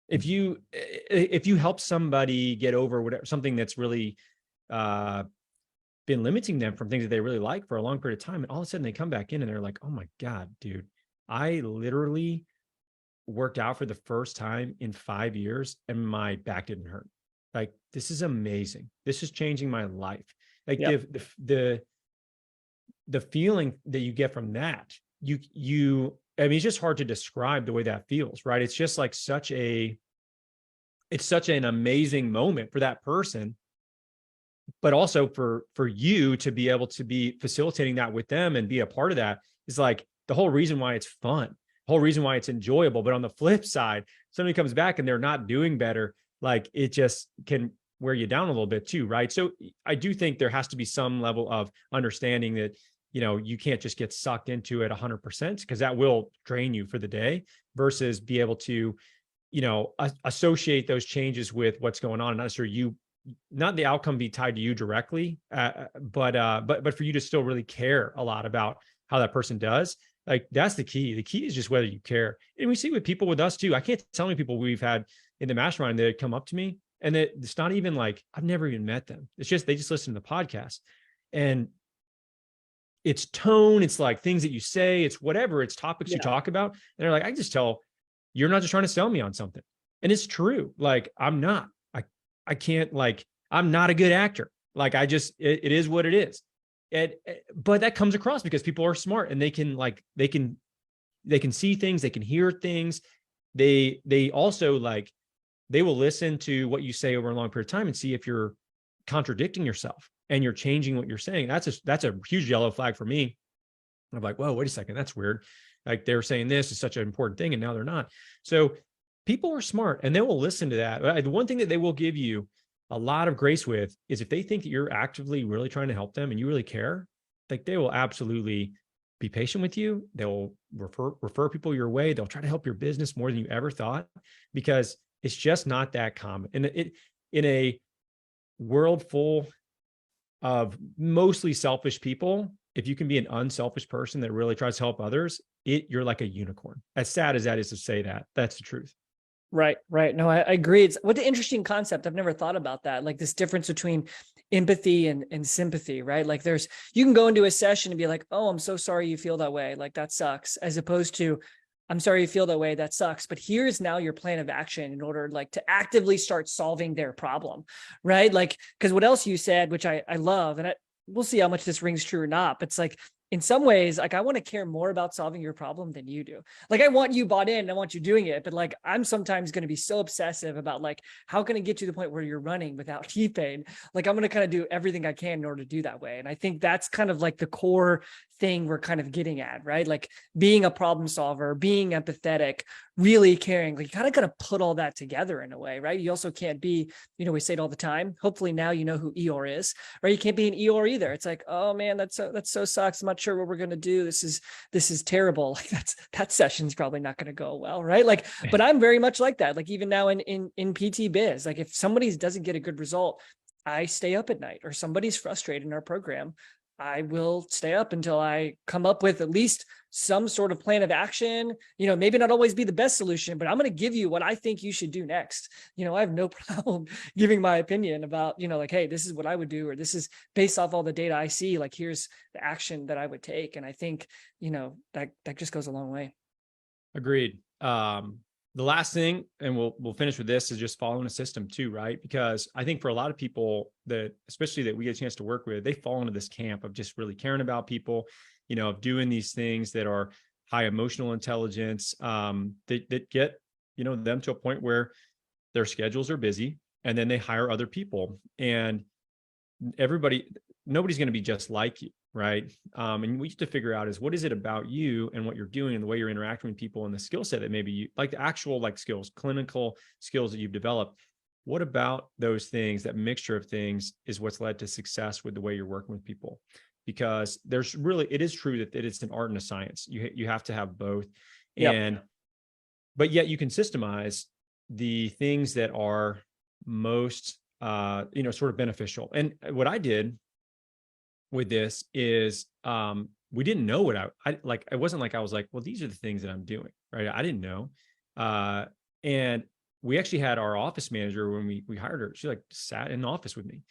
if you help somebody get over something that's really been limiting them from things that they really like for a long period of time, and all of a sudden they come back in and they're like, oh my God, dude, I literally worked out for the first time in 5 years and my back didn't hurt. Like, this is amazing. This is changing my life. Like, yep. the feeling that you get from that, I mean, it's just hard to describe the way that feels, right? It's just like it's such an amazing moment for that person, but also for you to be able to be facilitating that with them and be a part of that is like the whole reason why it's fun, the whole reason why it's enjoyable. But on the flip side, somebody comes back and they're not doing better, like it just can wear you down a little bit too, right? So I do think there has to be some level of understanding that, you can't just get sucked into it 100%, because that will drain you for the day, versus be able to, associate those changes with what's going on. Not sure not the outcome be tied to you directly, but for you to still really care a lot about how that person does. Like, that's the key. The key is just whether you care. And we see with people with us too. I can't tell how many people we've had in the mastermind that come up to me, and it's not even like I've never even met them. It's just they just listen to the podcast, and it's tone, it's like things that you say, it's whatever, it's topics you talk about. And they're like, I just tell you're not just trying to sell me on something. And it's true. Like, I'm not. I can't, like, I'm not a good actor. Like, it is what it is. But that comes across because people are smart, and they can see things, they can hear things. They also, like, they will listen to what you say over a long period of time and see if you're contradicting yourself and you're changing what you're saying. That's a huge yellow flag for me. I'm like, whoa, wait a second. That's weird. Like, they're saying this is such an important thing, and now they're not. So people are smart, and they will listen to that. The one thing that they will give you a lot of grace with is if they think that you're actively really trying to help them and you really care, like, they will absolutely be patient with you. They'll refer people your way. They'll try to help your business more than you ever thought, because it's just not that common. And in a world full of mostly selfish people, if you can be an unselfish person that really tries to help others, you're like a unicorn. As sad as that is to say that, that's the truth. Right. No, I agree. What an interesting concept. I've never thought about that. Like, this difference between empathy and sympathy, right? Like you can go into a session and be like, oh, I'm so sorry you feel that way. Like that sucks. As opposed to, I'm sorry you feel that way. That sucks. But here's now your plan of action in order like to actively start solving their problem, right? Like, because what else you said, which I love, and we'll see how much this rings true or not, but it's like, in some ways, like I want to care more about solving your problem than you do. Like I want you bought in, and I want you doing it, but like I'm sometimes going to be so obsessive about like how can I get you to the point where you're running without knee pain? Like I'm going to kind of do everything I can in order to do that way. And I think that's kind of like the core thing we're kind of getting at, right? Like being a problem solver, being empathetic, really caring. Like you kind of got to put all that together in a way, right? You also can't be, we say it all the time. Hopefully now you know who Eeyore is, right? You can't be an Eeyore either. It's like, oh man, that so sucks. I'm not sure what we're gonna do. This is terrible. Like that session's probably not gonna go well, right? Like, but I'm very much like that. Like even now in PT biz, like if somebody doesn't get a good result, I stay up at night, or somebody's frustrated in our program, I will stay up until I come up with at least some sort of plan of action. Maybe not always be the best solution, but I'm going to give you what I think you should do next. I have no problem giving my opinion about, like, hey, this is what I would do, or this is based off all the data I see. Like, here's the action that I would take. And I think, that just goes a long way. Agreed. The last thing, and we'll finish with this, is just following a system too, right? Because I think for a lot of people that, especially that we get a chance to work with, they fall into this camp of just really caring about people, of doing these things that are high emotional intelligence, that get, them to a point where their schedules are busy, and then they hire other people, and nobody's going to be just like you. Right. And we have to figure out is what is it about you and what you're doing and the way you're interacting with people and the skill set that maybe you like, the actual like skills, clinical skills that you've developed. What about those things, that mixture of things, is what's led to success with the way you're working with people? Because it is true that it's an art and a science. You have to have both. Yep. But yet you can systemize the things that are most, sort of beneficial. And what I did with this is we didn't know what I like. It wasn't like I was like, well, these are the things that I'm doing, right? I didn't know. And we actually had our office manager, when we hired her, she like sat in the office with me,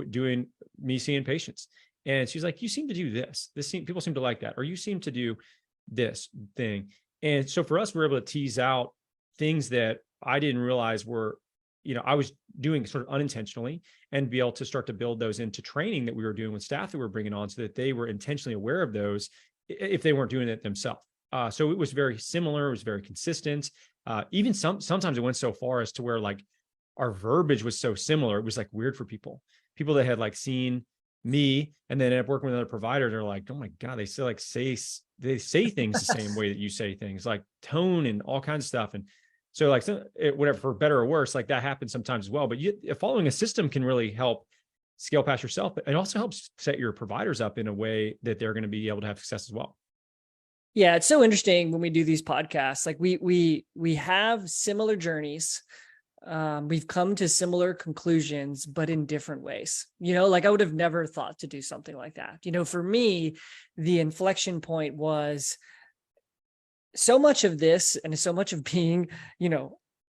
doing me seeing patients. And she's like, you seem to do this. People seem to like that. Or you seem to do this thing. And so for us, we were able to tease out things that I didn't realize were, I was doing sort of unintentionally, and be able to start to build those into training that we were doing with staff that we were bringing on, so that they were intentionally aware of those if they weren't doing it themselves. So it was very similar. It was very consistent. Even sometimes it went so far as to where like our verbiage was so similar. It was like weird for people that had like seen me and then ended up working with another provider. They're like, oh my God, they still like they say things the same way that you say things, like tone and all kinds of stuff. And so like whatever, for better or worse, like that happens sometimes as well. But following a system can really help scale past yourself. But it also helps set your providers up in a way that they're going to be able to have success as well. Yeah, it's so interesting when we do these podcasts. Like we have similar journeys. We've come to similar conclusions, but in different ways. Like I would have never thought to do something like that. For me, the inflection point was so much of this, and so much of being,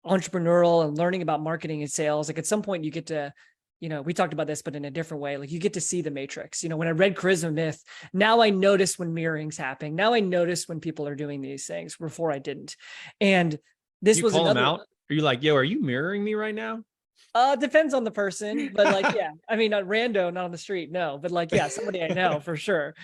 entrepreneurial and learning about marketing and sales. Like at some point you get to, we talked about this, but in a different way, like you get to see the matrix. When I read Charisma Myth, now I notice when mirroring's happening. Now I notice when people are doing these things. Before I didn't. And this was call another. Them out? Are you like, yo, are you mirroring me right now? Depends on the person, but like, yeah, I mean, not rando, not on the street. No, but like, yeah, somebody I know for sure.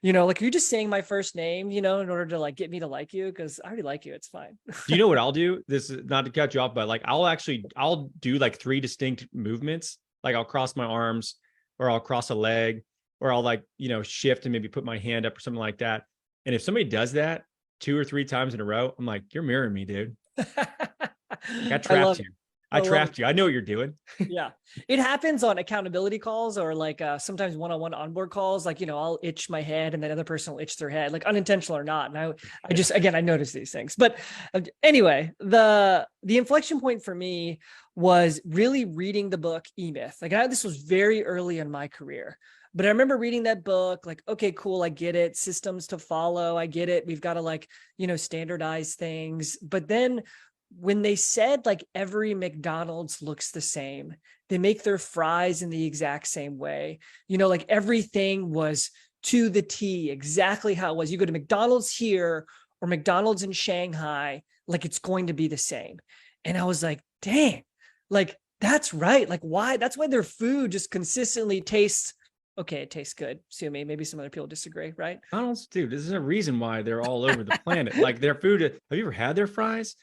Like, are you just saying my first name, in order to like get me to like you? Cause I already like you. It's fine. Do you know what I'll do? This is not to cut you off, but like, I'll do like 3 distinct movements. Like I'll cross my arms, or I'll cross a leg, or I'll like, shift and maybe put my hand up or something like that. And if somebody does that 2 or 3 times in a row, I'm like, you're mirroring me, dude. Like, I trapped you. I trapped you. I know what you're doing. Yeah. It happens on accountability calls, or like sometimes one-on-one onboard calls. Like, I'll itch my head and the other person will itch their head, like unintentional or not. And I just, again, I notice these things. But anyway, the inflection point for me was really reading the book E-Myth. Like this was very early in my career. But I remember reading that book, like, okay, cool. I get it. Systems to follow. I get it. We've got to like, standardize things. But then when they said like every McDonald's looks the same, they make their fries in the exact same way, like everything was to the T, exactly how it was. You go to McDonald's here or McDonald's in Shanghai, like it's going to be the same. And I was like, dang, like that's right. Like why? That's why their food just consistently tastes okay. It tastes good. Sue me. Maybe some other people disagree, right? McDonald's, dude, this is a reason why they're all over the planet. Like their food. Have you ever had their fries?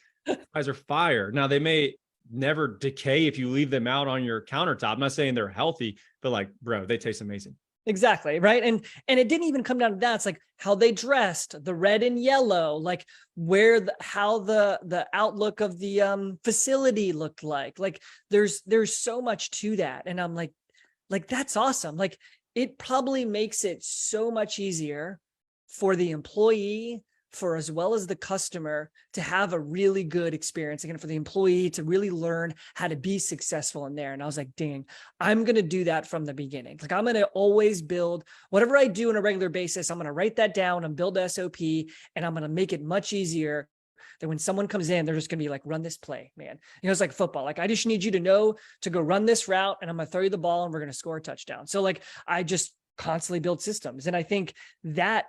Fries are fire. Now they may never decay if you leave them out on your countertop. I'm not saying they're healthy, but like, bro, they taste amazing. Exactly. Right. And it didn't even come down to that. It's like how they dressed, the red and yellow, like how the outlook of the facility looked like. Like there's so much to that. And I'm like, that's awesome. Like it probably makes it so much easier for the employee, for as well as the customer to have a really good experience. Again, for the employee to really learn how to be successful in there. And I was like, dang, I'm going to do that from the beginning. Like I'm going to always build whatever I do on a regular basis. I'm going to write that down and build SOP, and I'm going to make it much easier that when someone comes in, they're just going to be like, run this play, man. It's like football. Like, I just need you to know to go run this route, and I'm going to throw you the ball and we're going to score a touchdown. So like, I just constantly build systems. And I think that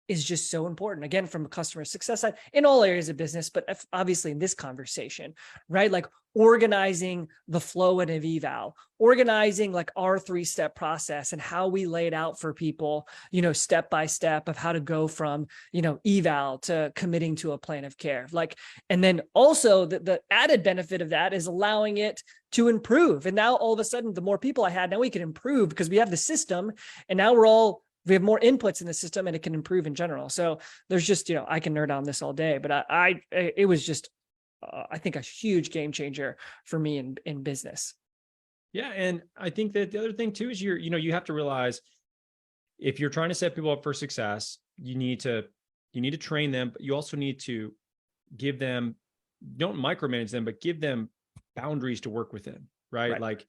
is just so important, again, from a customer success side in all areas of business, but obviously in this conversation, right? Like organizing the flow in an eval, organizing like our 3-step process and how we lay it out for people, step by step of how to go from, eval to committing to a plan of care. Like, and then also the added benefit of that is allowing it to improve. And now all of a sudden, the more people I had, now we can improve because we have the system, and now we have more inputs in the system and it can improve in general. So there's just, I can nerd on this all day, but it was just, I think, a huge game changer for me in business. Yeah. And I think that the other thing too is you have to realize if you're trying to set people up for success, you need to train them, but you also need to give them, don't micromanage them, but give them boundaries to work within, right? Like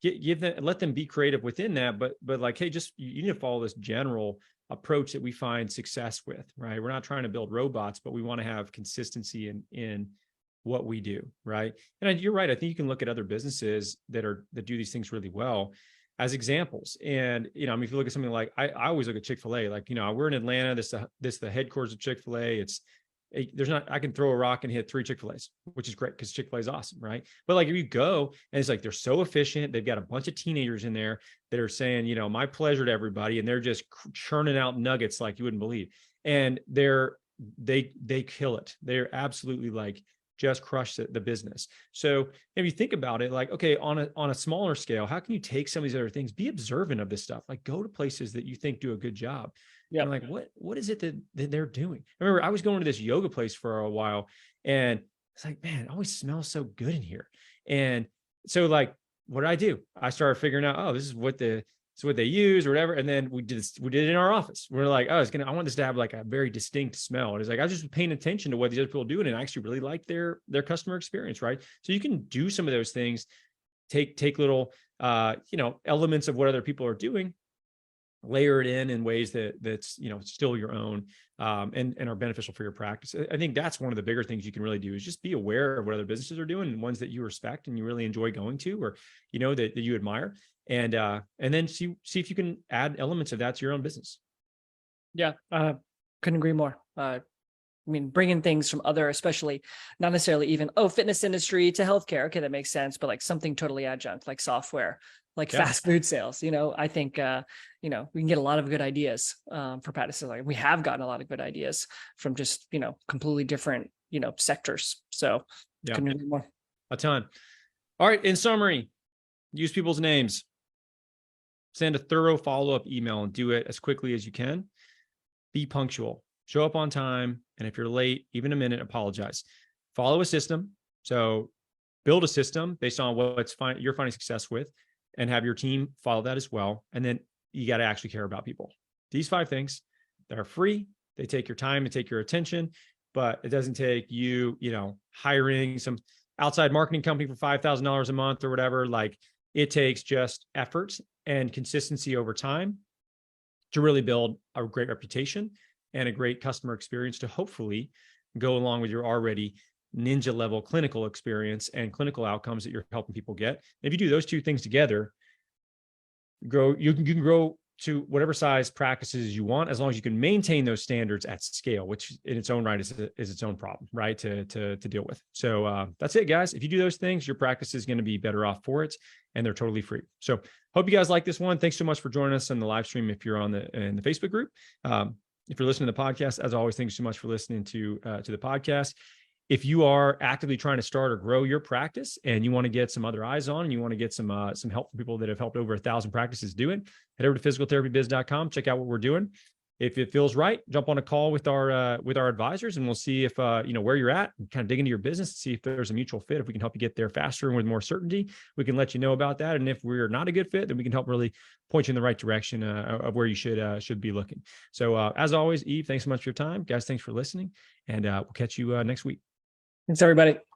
give them, let them be creative within that, but like, hey, just, you need to follow this general approach that we find success with, right? We're not trying to build robots, but we want to have consistency in what we do, right? And you're right. I think you can look at other businesses that do these things really well as examples. And, I mean, if you look at something like, I always look at Chick-fil-A, like, we're in Atlanta, this the headquarters of Chick-fil-A. I can throw a rock and hit 3 Chick-fil-A's, which is great because Chick-fil-A is awesome, right? But like if you go and it's like, they're so efficient, they've got a bunch of teenagers in there that are saying, my pleasure to everybody. And they're just churning out nuggets like you wouldn't believe. And they kill it. They're absolutely like, just crush the business. So if you think about it, like, okay, on a smaller scale, how can you take some of these other things, be observant of this stuff, like go to places that you think do a good job. Yeah. And like, what is it that they're doing? I remember I was going to this yoga place for a while, and it's like, man, it always smells so good in here. And so like, what did I do? I started figuring out, oh, this is what they use or whatever. And then we did it in our office. We're like, oh, I want this to have like a very distinct smell. And it's like, I was just paying attention to what these other people do, and I actually really like their customer experience. Right. So you can do some of those things, take little, elements of what other people are doing, layer it in ways that's, still your own, and are beneficial for your practice. I think that's one of the bigger things you can really do is just be aware of what other businesses are doing and ones that you respect and you really enjoy going to, or, that you admire. And then see if you can add elements of that to your own business. Yeah. Couldn't agree more. I mean, bringing things from other, especially not necessarily even, fitness industry to healthcare. Okay, that makes sense. But like something totally adjunct, like software, like fast food sales, I think, we can get a lot of good ideas for practices. Like we have gotten a lot of good ideas from just, completely different, sectors. So couldn't agree more. A ton. All right. In summary, use people's names. Send a thorough follow-up email and do it as quickly as you can. Be punctual. Show up on time. And if you're late, even a minute, apologize. Follow a system. So build a system based on you're finding success with, and have your team follow that as well. And then you got to actually care about people. These 5 things, they're free. They take your time and take your attention, but it doesn't take you, hiring some outside marketing company for $5,000 a month or whatever. Like, it takes just effort and consistency over time to really build a great reputation and a great customer experience to hopefully go along with your already ninja level clinical experience and clinical outcomes that you're helping people get. If you do those two things together, you can grow to whatever size practices you want, as long as you can maintain those standards at scale, which in its own right is its own problem, right? To deal with. So that's it, guys. If you do those things, your practice is going to be better off for it, and they're totally free. So hope you guys like this one. Thanks so much for joining us on the live stream. If you're in the Facebook group, if you're listening to the podcast, as always, thanks so much for listening to the podcast. If you are actively trying to start or grow your practice and you want to get some other eyes on, and you want to get some help from people that have helped over 1,000 practices do it, head over to physicaltherapybiz.com, check out what we're doing. If it feels right, jump on a call with our advisors, and we'll see if where you're at, and kind of dig into your business, see if there's a mutual fit. If we can help you get there faster and with more certainty, we can let you know about that. And if we're not a good fit, then we can help really point you in the right direction of where you should be looking. So as always, Yves, thanks so much for your time, guys. Thanks for listening, and we'll catch you next week. Thanks, everybody.